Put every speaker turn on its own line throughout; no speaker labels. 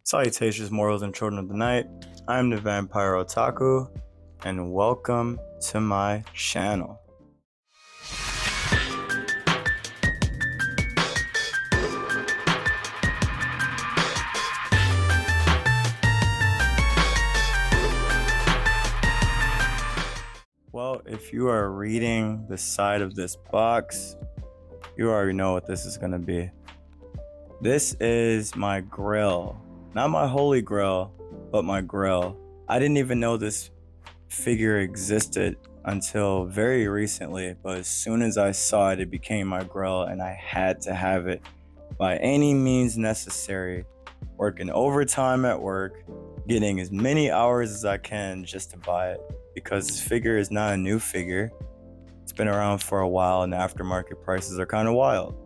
Salutations, mortals and children of the night. I'm the Vampire Otaku, and welcome to my channel. Well, if you are reading the side of this box, you already know what this is going to be. This is my Grail. Not my Holy Grail, but my Grail. I didn't even know this figure existed until very recently, but as soon as I saw it, it became my Grail, and I had to have it by any means necessary. Working overtime at work, getting as many hours as I can just to buy it, because this figure is not a new figure. It's been around for a while, and the aftermarket prices are kind of wild.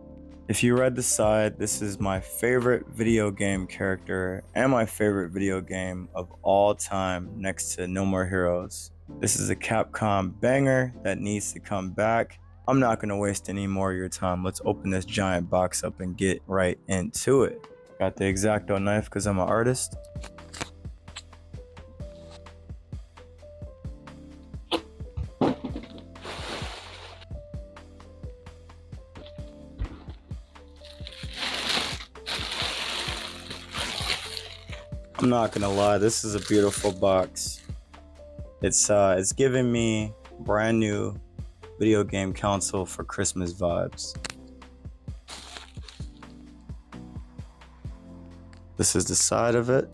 If you read the side, this is my favorite video game character and my favorite video game of all time, next to No More Heroes. This is a Capcom banger that needs to come back. I'm not going to waste any more of your time. Let's open this giant box up and get right into it. Got the X-Acto knife because I'm an artist. I'm not gonna lie, this is a beautiful box. It's giving me brand new video game console for Christmas vibes. This is the side of it.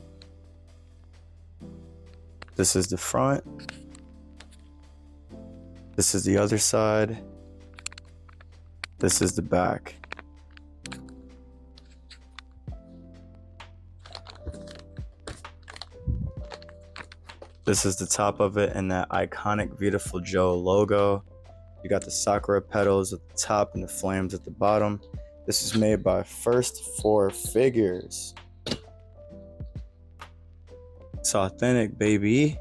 This is the front. This is the other side. This is the back. This is the top of it and that iconic Beautiful Joe logo. You got the Sakura petals at the top and the flames at the bottom. This is made by First 4 Figures. It's authentic, baby.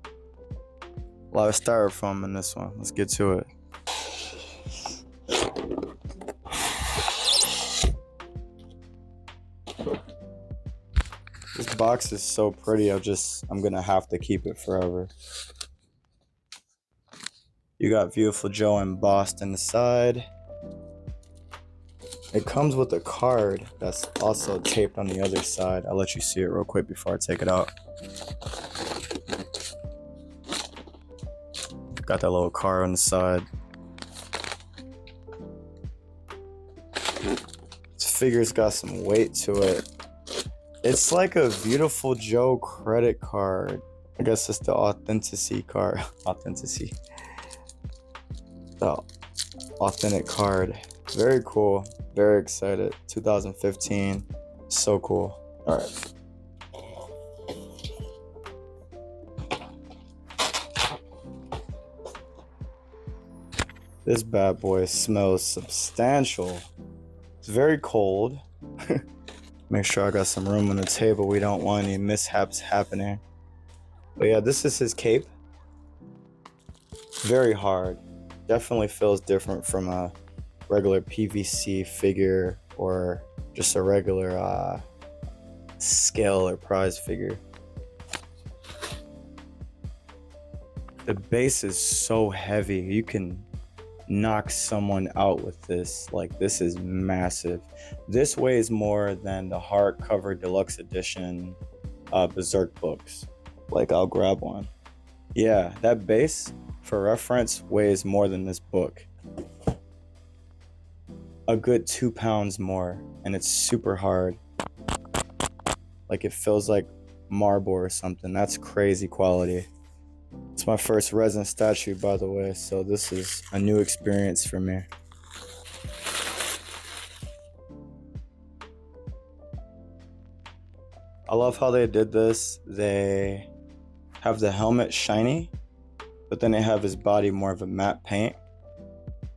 A lot of styrofoam in this one. Let's get to it. This box is so pretty, I'm gonna have to keep it forever. You got Beautiful Joe embossed in the side. It comes with a card that's also taped on the other side. I'll let you see it real quick before I take it out. Got that little card on the side. This figure's got some weight to it. It's like a Beautiful Joe credit card. I guess it's the authenticity card. Authenticity. The authentic card. Very cool. Very excited. 2015. So cool. Alright. This bad boy smells substantial. It's very cold. Make sure I got some room on the table. We don't want any mishaps happening. But yeah, this is his cape. Very hard. Definitely feels different from a regular PVC figure or just a regular scale or prize figure. The base is so heavy. You can knock someone out with this. Like, this is massive. This weighs more than the hardcover deluxe edition Berserk books. Like, I'll grab one. Yeah, that base, for reference, weighs more than this book. A good 2 pounds more, and it's super hard. Like, it feels like marble or something. That's crazy quality. It's my first resin statue, by the way, so this is a new experience for me. I love how they did this. They have the helmet shiny, but then they have his body more of a matte paint.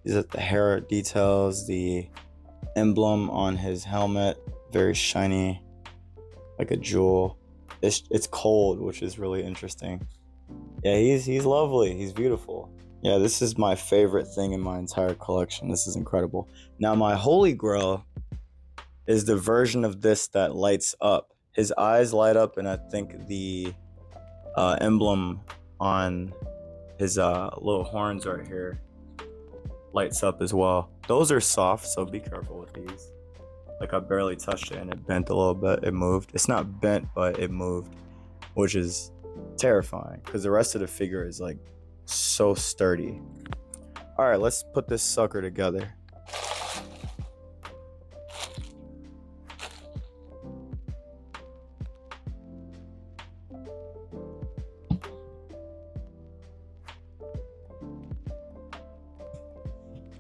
These are the hair details, the emblem on his helmet, very shiny, like a jewel. It's cold, which is really interesting. Yeah, he's lovely. He's beautiful. Yeah, this is my favorite thing in my entire collection. This is incredible. Now, my Holy Grail is the version of this that lights up. His eyes light up, and I think the emblem on his little horns right here lights up as well. Those are soft, so be careful with these. Like, I barely touched it and it bent a little bit. It moved. It's not bent, but it moved, which is terrifying because the rest of the figure is like so sturdy. All right, let's put this sucker together.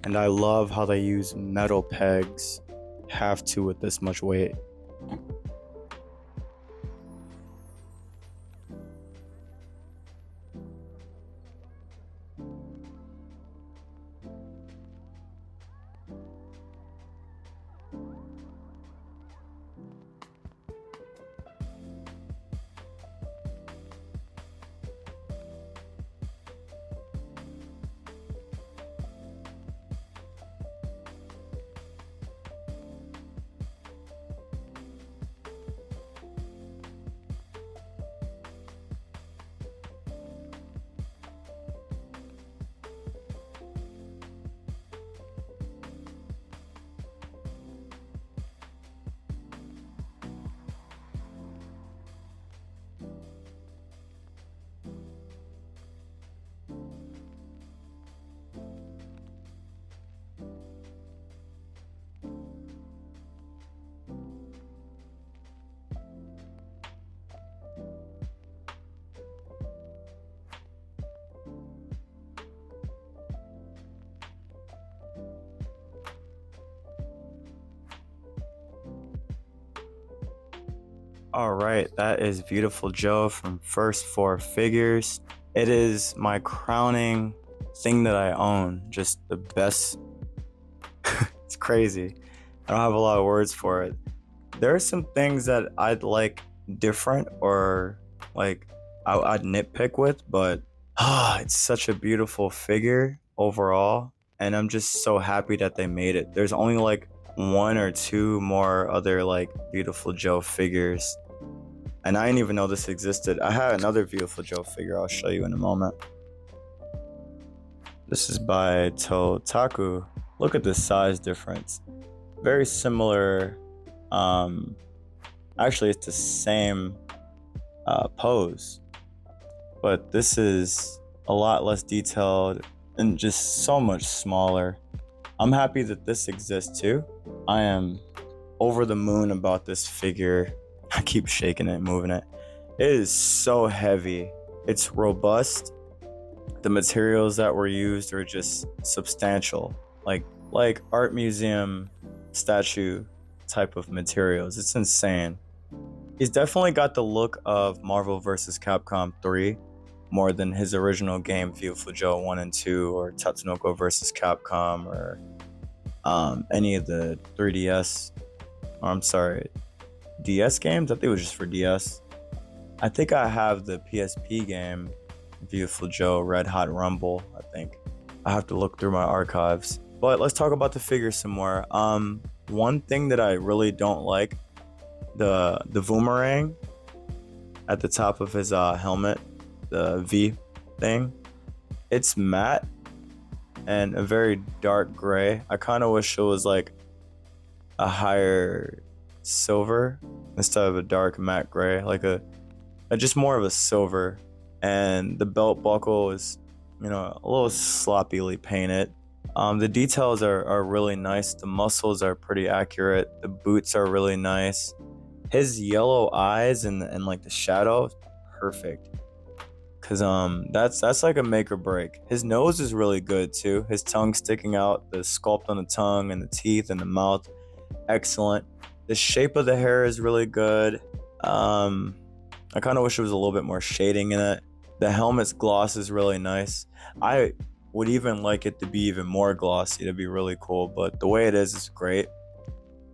And I love how they use metal pegs. Have to with this much weight. All right, that is Beautiful Joe from First Four Figures. It is my crowning thing that I own. Just the best. It's crazy. I don't have a lot of words for it. There are some things that I'd like different or like I'd nitpick with, but it's such a beautiful figure overall. And I'm just so happy that they made it. There's only like one or two more other like Beautiful Joe figures, and I didn't even know this existed. I had another Beautiful Joe figure I'll show you in a moment. This is by Totaku. Look at the size difference. Very similar. Actually, it's the same pose, but this is a lot less detailed and just so much smaller. I'm happy that this exists too. I am over the moon about this figure. I keep shaking it, moving it. It is so heavy. It's robust. The materials that were used are just substantial, like art museum statue type of materials. It's insane. He's definitely got the look of Marvel vs. Capcom 3 more than his original game Beautiful Joe 1 and 2 or Tatsunoko vs. Capcom or any of the 3DS, or I'm sorry, DS games. I think it was just for DS. I think I have the PSP game Beautiful Joe Red Hot Rumble. I think I have to look through my archives. But let's talk about the figure some more. One thing that I really don't like, the boomerang at the top of his helmet, the V thing. It's matte and a very dark gray. I kind of wish it was like a higher silver instead of a dark matte gray, like a just more of a silver. And the belt buckle is, a little sloppily painted. The details are really nice. The muscles are pretty accurate. The boots are really nice. His yellow eyes and like the shadow, perfect. Cause that's like a make or break. His nose is really good too. His tongue sticking out, the sculpt on the tongue and the teeth and the mouth, excellent. The shape of the hair is really good. I kind of wish there was a little bit more shading in it. The helmet's gloss is really nice. I would even like it to be even more glossy. It'd be really cool, but the way it is great.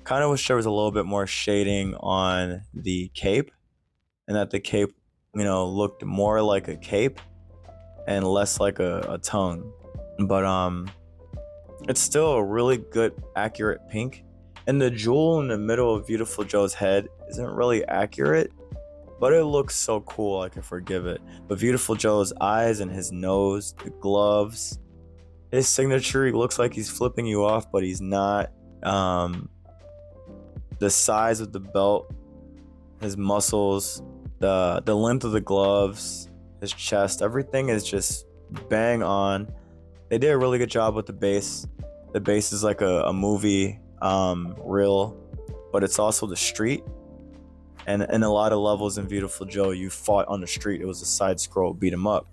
Kind of wish there was a little bit more shading on the cape, and that the cape, looked more like a cape and less like a tongue. But it's still a really good, accurate pink. And the jewel in the middle of Beautiful Joe's head isn't really accurate, but it looks so cool, I can forgive it. But Beautiful Joe's eyes and his nose, the gloves, his signature, he looks like he's flipping you off, but he's not. The size of the belt, his muscles, the length of the gloves, his chest, everything is just bang on. They did a really good job with the base. The base is like a movie reel, but it's also the street. And in a lot of levels in Beautiful Joe, you fought on the street. It was a side scroll beat 'em up,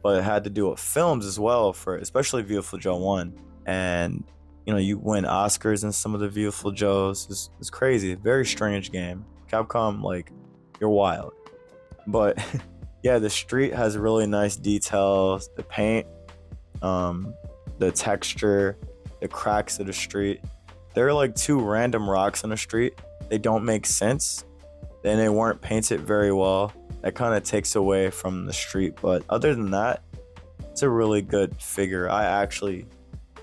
but it had to do with films as well, for especially Beautiful Joe 1. And you know, you win Oscars in some of the Beautiful Joes. It's crazy. Very strange game. Capcom, like, you're wild. But yeah, the street has really nice details. The paint, the texture, the cracks of the street. There are like two random rocks on the street. They don't make sense. Then they weren't painted very well. That kind of takes away from the street. But other than that, it's a really good figure. I actually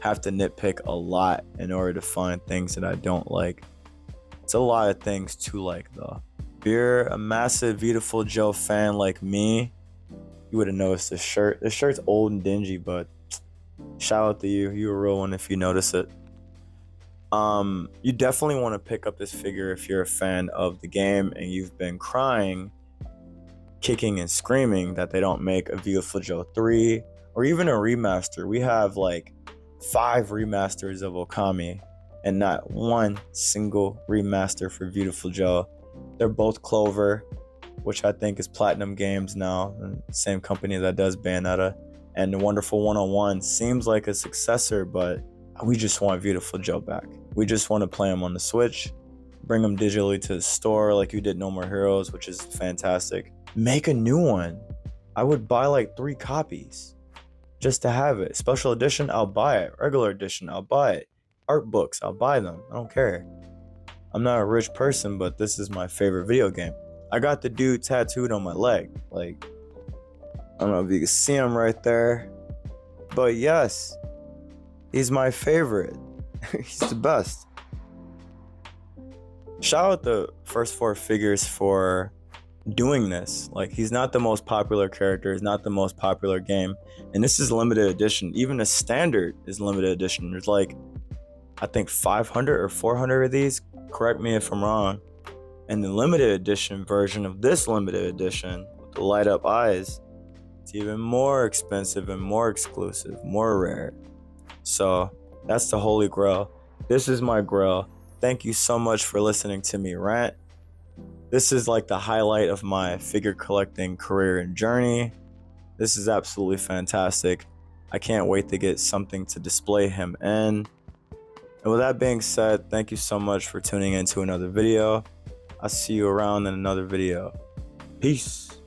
have to nitpick a lot in order to find things that I don't like. It's a lot of things to like though. If you're a massive Beautiful Joe fan like me, you would have noticed this shirt. This shirt's old and dingy, but shout out to you. You're a real one if you notice it. You definitely want to pick up this figure if you're a fan of the game and you've been crying, kicking and screaming that they don't make a Beautiful Joe 3 or even a remaster. We have like 5 remasters of Okami and not one single remaster for Beautiful Joe. They're both Clover, which I think is Platinum Games now, same company that does Bayonetta. And the Wonderful 101 seems like a successor, but we just want Beautiful Joe back. We just want to play him on the Switch, bring him digitally to the store like you did No More Heroes, which is fantastic. Make a new one. I would buy like 3 copies just to have it. Special edition, I'll buy it. Regular edition, I'll buy it. Art books, I'll buy them. I don't care. I'm not a rich person, but this is my favorite video game. I got the dude tattooed on my leg. Like, I don't know if you can see him right there, but yes, he's my favorite. He's the best. Shout out the first 4 figures for doing this. Like, he's not the most popular character, he's not the most popular game, and this is limited edition. Even the standard is limited edition. There's like, I think 500 or 400 of these, correct me if I'm wrong. And the limited edition version of this limited edition with the light up eyes, it's even more expensive and more exclusive, more rare. So that's the Holy Grail. This is my Grail. Thank you so much for listening to me rant. This is like the highlight of my figure collecting career and journey. This is absolutely fantastic. I can't wait to get something to display him in. And with that being said, thank you so much for tuning in to another video. I'll see you around in another video. Peace.